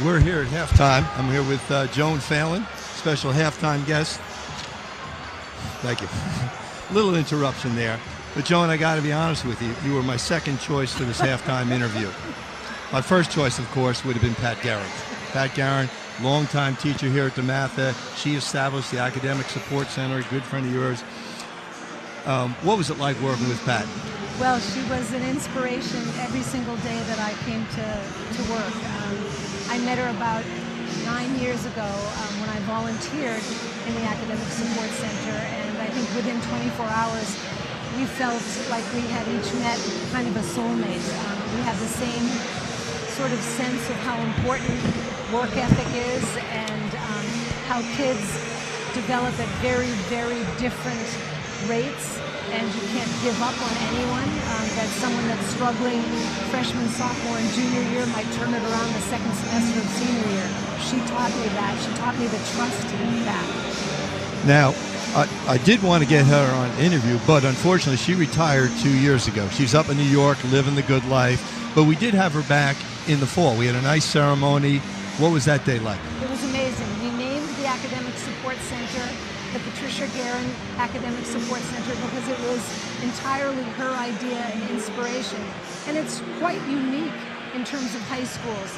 We're here at halftime. I'm here with Joan Phalen, special halftime guest. Thank you. Little interruption there. But Joan, I got to be honest with you. You were my second choice for this halftime interview. My first choice, of course, would have been Pat Guerin. Pat Guerin, longtime teacher here at DeMatha. She established the Academic Support Center, a good friend of yours. What was it like working with Pat? Well, she was an inspiration every single day that I came to work. I met her about 9 years ago when I volunteered in the Academic Support Center, and I think within 24 hours we felt like we had each met kind of a soulmate. We had the same sort of sense of how important work ethic is and how kids develop at very, very different rates, and you can't give up on anyone. That someone that's struggling freshman, sophomore, and junior year might turn it around the second semester of senior year. She taught me that. She taught me the trust in that. Now, I did want to get her on interview, but unfortunately she retired 2 years ago. She's up in New York living the good life, but we did have her back in the fall. We had a nice ceremony. What was that day like? It was amazing. We named the Academic Support Center the Patricia Guerin Academic Support Center because it was entirely her idea and inspiration. And it's quite unique in terms of high schools.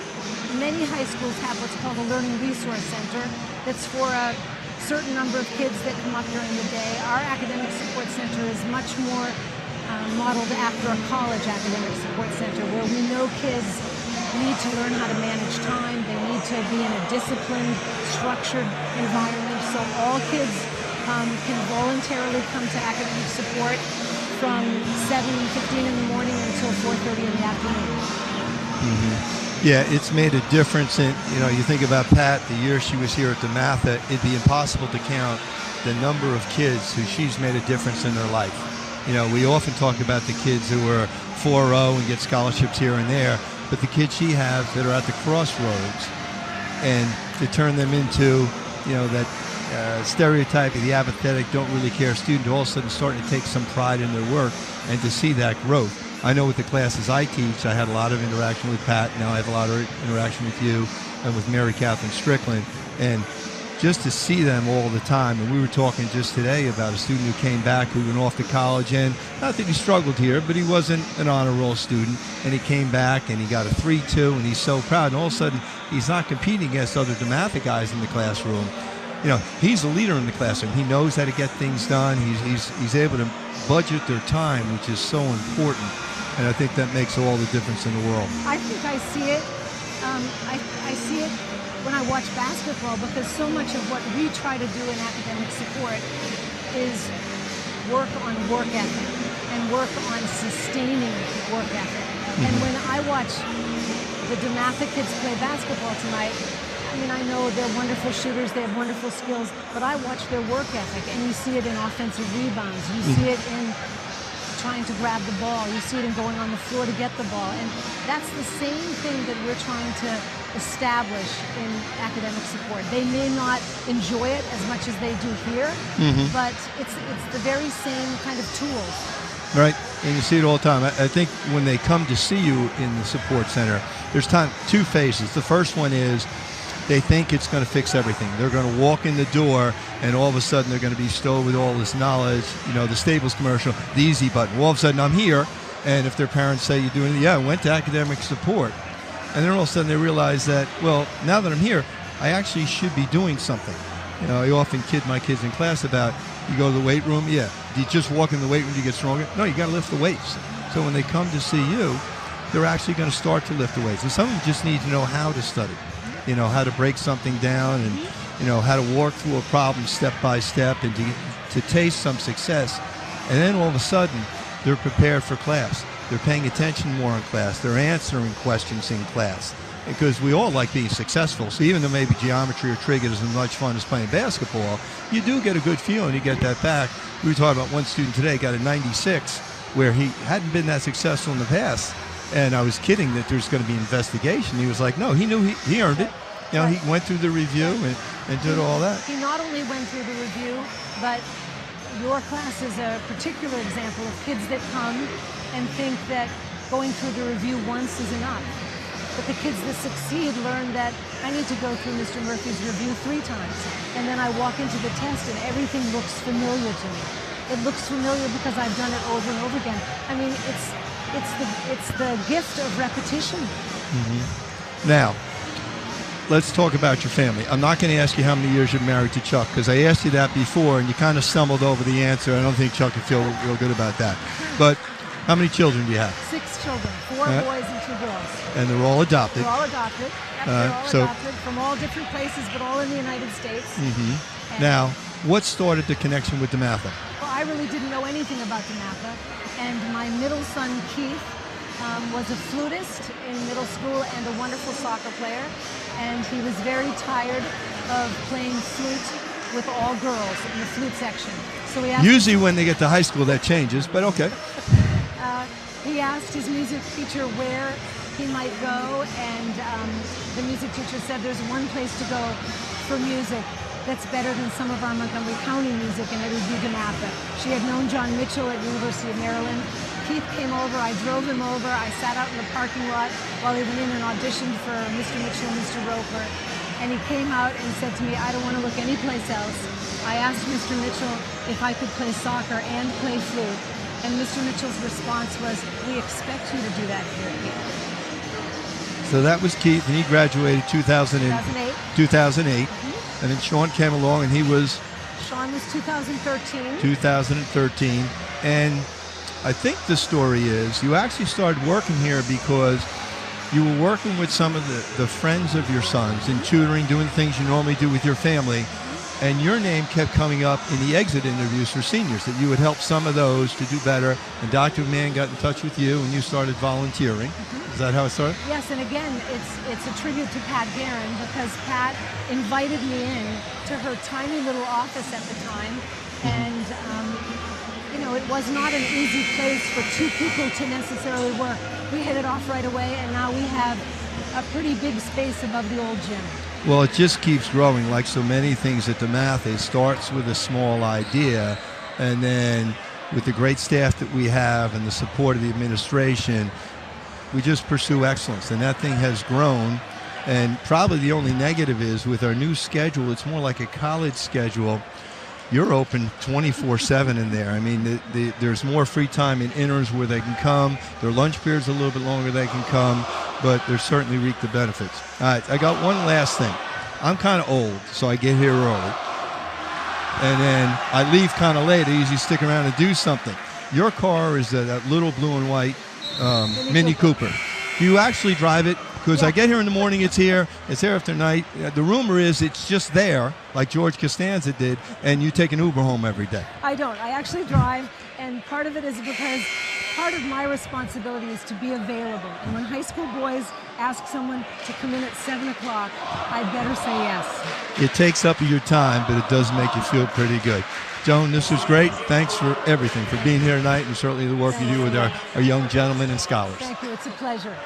Many high schools have what's called a Learning Resource Center that's for a certain number of kids that come up during the day. Our Academic Support Center is much more modeled after a college academic support center, where we know kids need to learn how to manage time. They need to be in a disciplined, structured environment. So all kids can voluntarily come to academic support from 7:15 in the morning until 4:30 in the afternoon. Mm-hmm. Yeah, it's made a difference. And you think about Pat, the year she was here at DeMatha, it'd be impossible to count the number of kids who she's made a difference in their life. We often talk about the kids who are 4.0 and get scholarships here and there, but the kids she has that are at the crossroads, and to turn them into, that stereotype of the apathetic, don't really care student, all of a sudden starting to take some pride in their work, and to see that growth. I know with the classes I teach, I had a lot of interaction with Pat. Now I have a lot of interaction with you and with Mary Catherine Strickland, and just to see them all the time. And we were talking just today about a student who came back who went off to college, and not that he struggled here, but he wasn't an honor roll student, and he came back and he got a 3.2, and he's so proud. And all of a sudden, he's not competing against other DeMatha guys in the classroom. He's a leader in the classroom. He knows how to get things done. He's able to budget their time, which is so important. And I think that makes all the difference in the world. I think I see it. I see it when I watch basketball, because so much of what we try to do in academic support is work on work ethic and work on sustaining work ethic. Mm-hmm. And when I watch the DeMatha kids play basketball tonight, I know they're wonderful shooters, they have wonderful skills, but I watch their work ethic, and you see it in offensive rebounds, you see it in trying to grab the ball, you see it in going on the floor to get the ball, and that's the same thing that we're trying to establish in academic support. They may not enjoy it as much as they do here, but it's the very same kind of tools. Right, and you see it all the time. I think when they come to see you in the support center, there's two phases. The first one is they think it's going to fix everything. They're going to walk in the door, and all of a sudden they're going to be stowed with all this knowledge. The Staples commercial, the easy button. All of a sudden I'm here, and if their parents say you're doing it, I went to academic support. And then all of a sudden they realize that, well, now that I'm here, I actually should be doing something. I often kid my kids in class about, you go to the weight room, do you just walk in the weight room to get stronger? No, you got to lift the weights. So when they come to see you, they're actually going to start to lift the weights. And some of them just need to know how to study, how to break something down, and how to work through a problem step by step, and to taste some success. And then all of a sudden, they're prepared for class. They're paying attention more in class. They're answering questions in class, because we all like being successful. So even though maybe geometry or trig isn't as much fun as playing basketball, you do get a good feeling. You get that back. We were talking about one student today got a 96, where he hadn't been that successful in the past. And I was kidding that there's going to be investigation. He was like, no, he knew he earned it. He went through the review and did all that. He not only went through the review, but your class is a particular example of kids that come and think that going through the review once is enough. But the kids that succeed learn that I need to go through Mr. Murphy's review 3 times. And then I walk into the test and everything looks familiar to me. It looks familiar because I've done it over and over again. I mean, it's the gift of repetition. Mm-hmm. Now, let's talk about your family. I'm not going to ask you how many years you're married to Chuck, because I asked you that before and you kind of stumbled over the answer. I don't think Chuck would feel real good about that. But how many children do you have? 6 children, 4 boys and 2 girls. And they're all adopted. They're all adopted. Yep, they're all adopted from all different places, but all in the United States. Mm-hmm. Now, what started the connection with DeMatha? Well, I really didn't know anything about DeMatha. And my middle son, Keith, was a flutist in middle school and a wonderful soccer player. And he was very tired of playing flute with all girls in the flute section. So he asked usually when they get to high school that changes, but okay. He asked his music teacher where he might go, and the music teacher said there's one place to go for music that's better than some of our Montgomery County music, and it would be DeMatha. She had known John Mitchell at University of Maryland. Keith came over, I drove him over, I sat out in the parking lot while he went in and auditioned for Mr. Mitchell and Mr. Roper. And he came out and said to me, I don't want to look anyplace else. I asked Mr. Mitchell if I could play soccer and play flute. And Mr. Mitchell's response was, we expect you to do that here, Keith. So that was Keith, and he graduated 2008. 2008. Mm-hmm. And then Sean came along, and he was? Sean was 2013. 2013. And I think the story is you actually started working here because you were working with some of the friends of your sons and tutoring, doing things you normally do with your family. And your name kept coming up in the exit interviews for seniors, that you would help some of those to do better. And Dr. Mann got in touch with you, and you started volunteering. Mm-hmm. Is that how it started? Yes, and again, it's a tribute to Pat Guerin, because Pat invited me in to her tiny little office at the time. And, it was not an easy place for 2 people to necessarily work. We hit it off right away, and now we have a pretty big space above the old gym. Well, it just keeps growing. Like so many things at DeMatha, it starts with a small idea, and then with the great staff that we have and the support of the administration, we just pursue excellence, and that thing has grown. And probably the only negative is with our new schedule, it's more like a college schedule. You're open 24/7 in there. I mean, there's more free time in inners where they can come. Their lunch period's a little bit longer, they can come, but they're certainly reap the benefits. All right, I got one last thing. I'm kind of old, so I get here early. And then I leave kind of late. I usually stick around and do something. Your car is that little blue and white Mini Cooper. Do you actually drive it? Because I get here in the morning, it's here after night. The rumor is it's just there, like George Costanza did, and you take an Uber home every day. I don't. I actually drive, and part of it is because part of my responsibility is to be available. And when high school boys ask someone to come in at 7 o'clock, I better say yes. It takes up your time, but it does make you feel pretty good. Joan, this was great. Thanks for everything, for being here tonight, and certainly the work you do with our young gentlemen and scholars. Thank you. It's a pleasure.